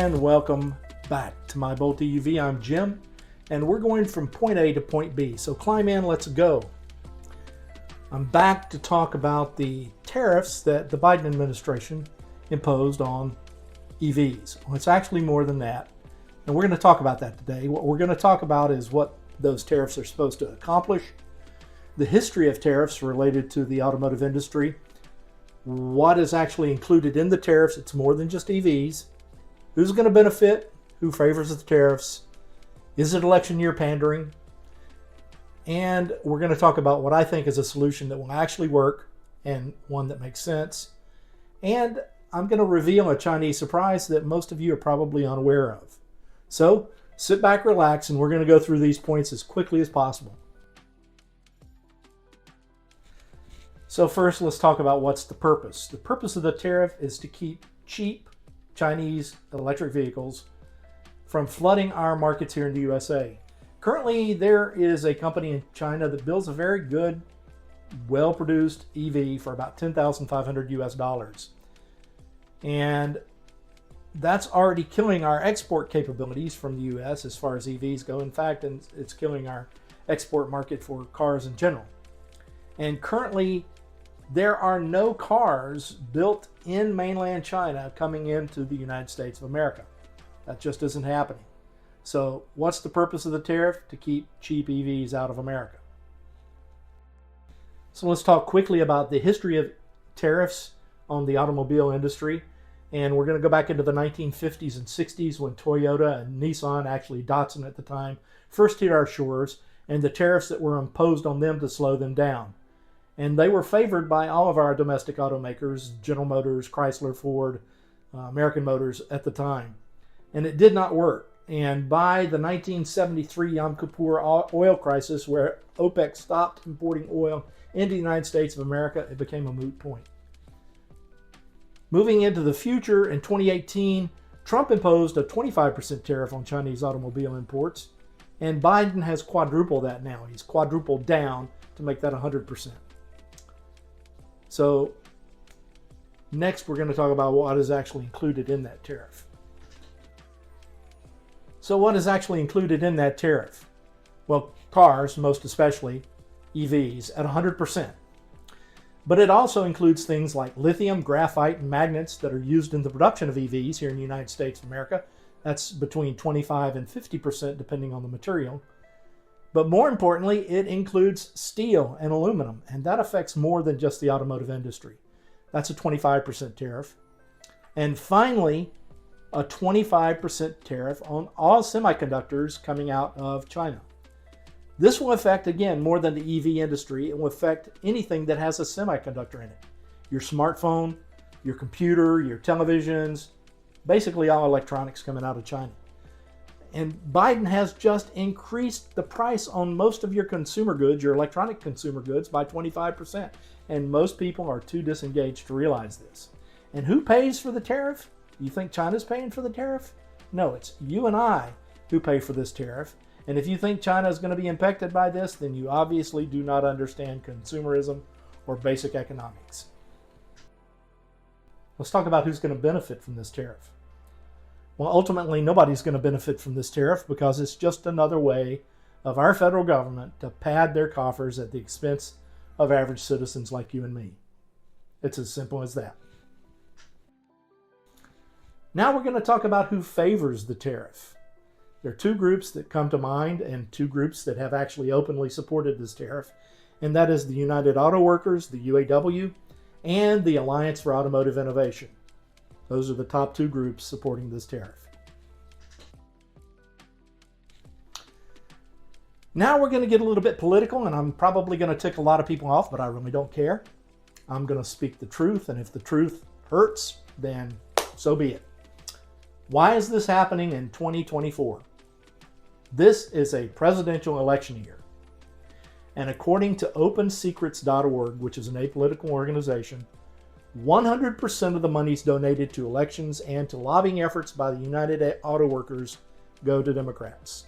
and welcome back to My Bolt EUV. I'm Jim, and we're going from point A to point B. So climb in, let's go. I'm back to talk about the tariffs that the Biden administration imposed on EVs. Well, it's actually more than that, and we're going to talk about that today. What we're going to talk about is what those tariffs are supposed to accomplish, the history of tariffs related to the automotive industry, what is actually included in the tariffs. It's more than just EVs. Who's going to benefit? Who favors the tariffs? Is it election year pandering? And we're going to talk about what I think is a solution that will actually work and one that makes sense. And I'm going to reveal a Chinese surprise that most of you are probably unaware of. So sit back, relax, and we're going to go through these points as quickly as possible. So first, let's talk about what's the purpose. The purpose of the tariff is to keep cheap Chinese electric vehicles from flooding our markets here in the USA. Currently, there is a company in China that builds a very good, well-produced EV for about $10,500 US. And that's already killing our export capabilities from the US as far as EVs go. In fact, it's killing our export market for cars in general. And currently, there are no cars built in mainland China coming into the United States of America. That just isn't happening. So what's the purpose of the tariff? To keep cheap EVs out of America. So let's talk quickly about the history of tariffs on the automobile industry. And we're going to go back into the 1950s and 60s when Toyota and Nissan, actually Datsun at the time, first hit our shores, and the tariffs that were imposed on them to slow them down. And they were favored by all of our domestic automakers, General Motors, Chrysler, Ford, American Motors at the time. And it did not work. And by the 1973 Yom Kippur oil crisis, where OPEC stopped importing oil into the United States of America, it became a moot point. Moving into the future, in 2018, Trump imposed a 25% tariff on Chinese automobile imports, and Biden has quadrupled that now. He's quadrupled down to make that 100%. So next we're going to talk about what is actually included in that tariff. So what is actually included in that tariff? Well, cars, most especially EVs, at 100%. But it also includes things like lithium, graphite, and magnets that are used in the production of EVs here in the United States of America. That's between 25 and 50% depending on the material. But more importantly, it includes steel and aluminum, and that affects more than just the automotive industry. That's a 25% tariff. And finally, a 25% tariff on all semiconductors coming out of China. This will affect, again, more than the EV industry. It will affect anything that has a semiconductor in it. Your smartphone, your computer, your televisions, basically all electronics coming out of China. And Biden has just increased the price on most of your consumer goods, your electronic consumer goods, by 25%. And most people are too disengaged to realize this. And who pays for the tariff? You think China's paying for the tariff? No, it's you and I who pay for this tariff. And if you think China is going to be impacted by this, then you obviously do not understand consumerism or basic economics. Let's talk about who's going to benefit from this tariff. Well, ultimately, nobody's going to benefit from this tariff because it's just another way of our federal government to pad their coffers at the expense of average citizens like you and me. It's as simple as that. Now we're going to talk about who favors the tariff. There are two groups that come to mind and two groups that have actually openly supported this tariff, and that is the United Auto Workers, the UAW, and the Alliance for Automotive Innovation. Those are the top two groups supporting this tariff. Now we're going to get a little bit political, and I'm probably going to tick a lot of people off, but I really don't care. I'm going to speak the truth, and if the truth hurts, then so be it. Why is this happening in 2024? This is a presidential election year. And according to OpenSecrets.org, which is an apolitical organization, 100% of the monies donated to elections and to lobbying efforts by the United Auto Workers go to Democrats.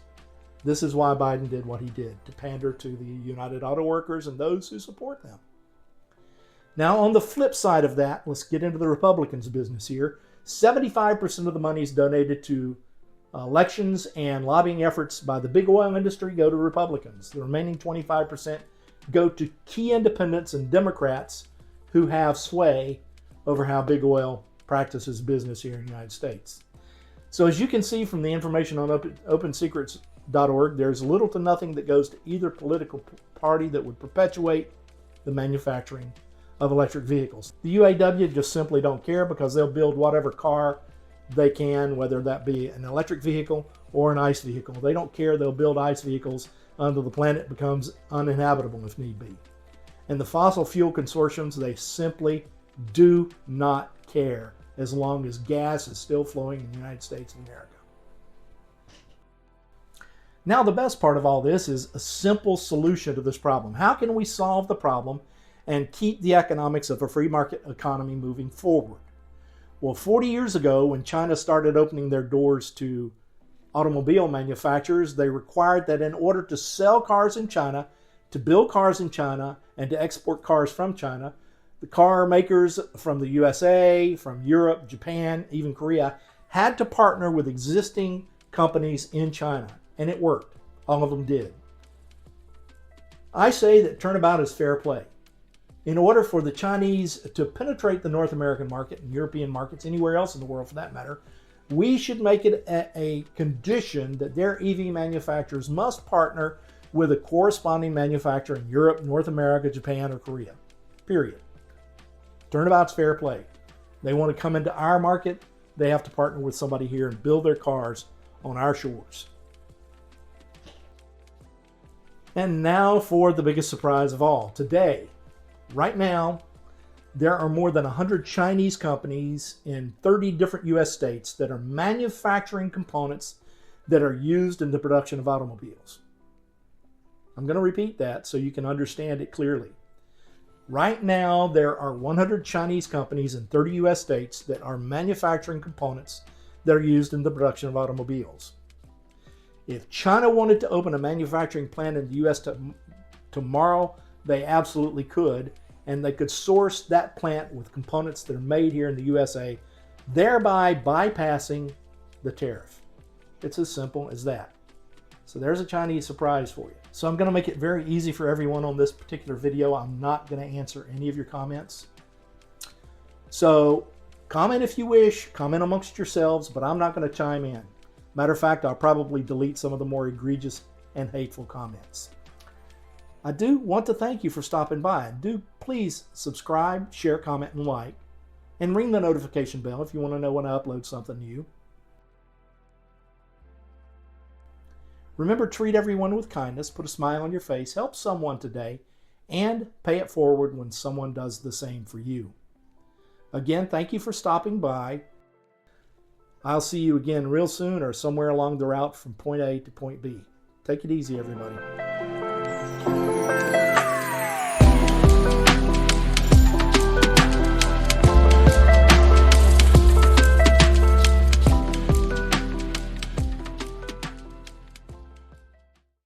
This is why Biden did what he did, to pander to the United Auto Workers and those who support them. Now, on the flip side of that, let's get into the Republicans' business here. 75% of the money is donated to elections and lobbying efforts by the big oil industry go to Republicans. The remaining 25% go to key independents and Democrats who have sway over how big oil practices business here in the United States. So as you can see from the information on opensecrets.org, there's little to nothing that goes to either political party that would perpetuate the manufacturing of electric vehicles. The UAW just simply don't care because they'll build whatever car they can, whether that be an electric vehicle or an ICE vehicle. They don't care. They'll build ICE vehicles until the planet becomes uninhabitable if need be. And the fossil fuel consortiums, they simply do not care as long as gas is still flowing in the United States of America. Now, the best part of all this is a simple solution to this problem. How can we solve the problem and keep the economics of a free market economy moving forward? Well, 40 years ago, when China started opening their doors to automobile manufacturers, they required that in order to sell cars in China, to build cars in China, and to export cars from China, the car makers from the USA, from Europe, Japan, even Korea, had to partner with existing companies in China. And it worked. All of them did. I say that turnabout is fair play. In order for the Chinese to penetrate the North American market and European markets, anywhere else in the world for that matter, we should make it a condition that their EV manufacturers must partner with a corresponding manufacturer in Europe, North America, Japan, or Korea. Period. Turnabout's fair play. They want to come into our market, they have to partner with somebody here and build their cars on our shores. And now for the biggest surprise of all. Today, right now, there are more than 100 Chinese companies in 30 different US states that are manufacturing components that are used in the production of automobiles. I'm going to repeat that so you can understand it clearly. Right now, there are 100 Chinese companies in 30 US states that are manufacturing components that are used in the production of automobiles. If China wanted to open a manufacturing plant in the US tomorrow, they absolutely could, and they could source that plant with components that are made here in the USA, thereby bypassing the tariff. It's as simple as that. So there's a Chinese surprise for you. So I'm going to make it very easy for everyone on this particular video. I'm not going to answer any of your comments. So comment if you wish, comment amongst yourselves, but I'm not going to chime in. Matter of fact, I'll probably delete some of the more egregious and hateful comments. I do want to thank you for stopping by. Do please subscribe, share, comment, and like, and ring the notification bell if you want to know when I upload something new. Remember, treat everyone with kindness, put a smile on your face, help someone today, and pay it forward when someone does the same for you. Again, thank you for stopping by. I'll see you again real soon or somewhere along the route from point A to point B. Take it easy, everybody.